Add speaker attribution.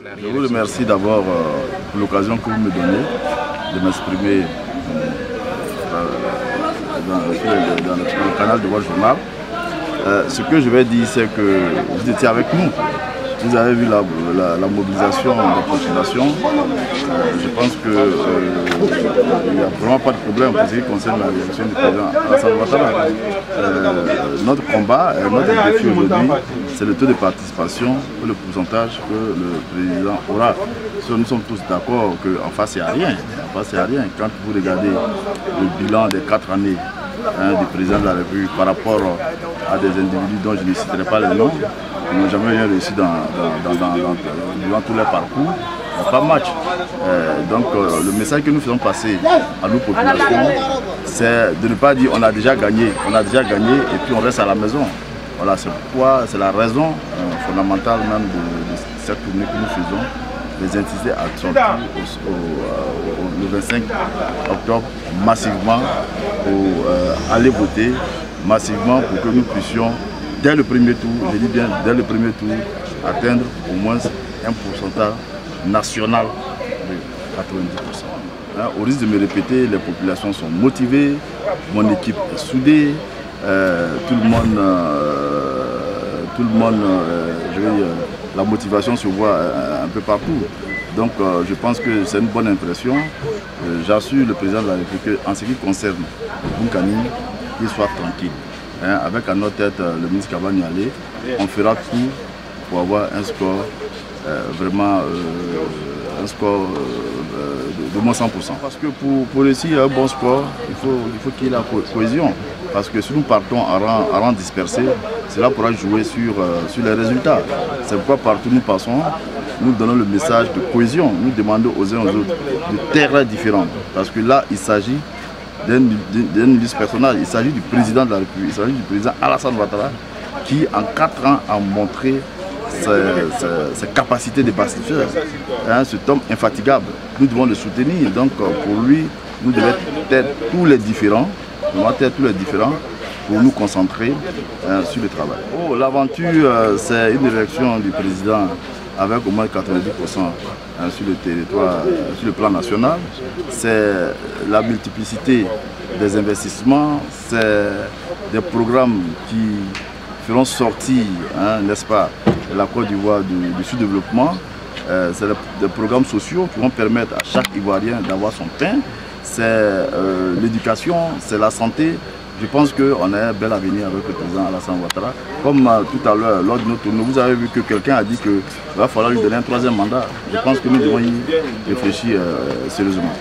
Speaker 1: Je vous remercie d'abord pour l'occasion que vous me donnez de m'exprimer dans le canal de votre journal. Ce que je vais dire, c'est que vous étiez avec nous. Vous avez vu la mobilisation de la population. Je pense qu'il n'y a vraiment pas de problème pour ce qui concerne la réaction du président Alassane Ouattara. Notre combat, notre défi aujourd'hui, c'est le taux de participation et le pourcentage que le président aura. Nous sommes tous d'accord qu'en face, il n'y a rien. En face, il n'y a rien. Quand vous regardez le bilan des 4 années du président de la République par rapport à des individus dont je ne citerai pas les noms, qui n'ont jamais rien réussi durant tous les parcours, il n'y a pas de match. Donc le message que nous faisons passer à nos populations, c'est de ne pas dire on a déjà gagné et puis on reste à la maison. Voilà, c'est pourquoi c'est la raison fondamentale même de cette tournée que nous faisons, les inciter à sortir le 25 octobre massivement pour aller voter massivement pour que nous puissions, dès le premier tour, je dis bien dès le premier tour, atteindre au moins un pourcentage national de 90%. Au risque de me répéter, les populations sont motivées, mon équipe est soudée, tout le monde, je veux dire, la motivation se voit un peu partout. Donc je pense que c'est une bonne impression. J'assure le président de la République en ce qui concerne Bunkani, qu'il soit tranquille. Avec à notre tête le ministre Kabaniale, on fera tout pour avoir un score vraiment un score de moins 100%. Parce que pour réussir un bon score, il faut qu'il y ait la cohésion. Parce que si nous partons à rang dispersé, cela pourra jouer sur les résultats. C'est pourquoi partout nous passons, nous donnons le message de cohésion. Nous demandons aux uns aux autres de terrains différents. Parce que là, il s'agit d'un liste personnel. Il s'agit du président de la République, il s'agit du président Alassane Ouattara qui en 4 ans a montré ses capacités de pacifieur. Cet homme infatigable, nous devons le soutenir. Donc pour lui, nous devons être tous les différents, pour nous concentrer sur le travail. L'aventure, c'est une élection du président avec au moins 90% sur le territoire, sur le plan national. C'est la multiplicité des investissements, c'est des programmes qui feront sortir, n'est-ce pas, la Côte d'Ivoire du sous-développement. C'est des programmes sociaux qui vont permettre à chaque Ivoirien d'avoir son pain. C'est l'éducation, c'est la santé. Je pense qu'on a un bel avenir avec le président Alassane Ouattara. Comme tout à l'heure, lors de notre tournée, vous avez vu que quelqu'un a dit qu'il va falloir lui donner un 3e mandat. Je pense que nous devons y réfléchir sérieusement.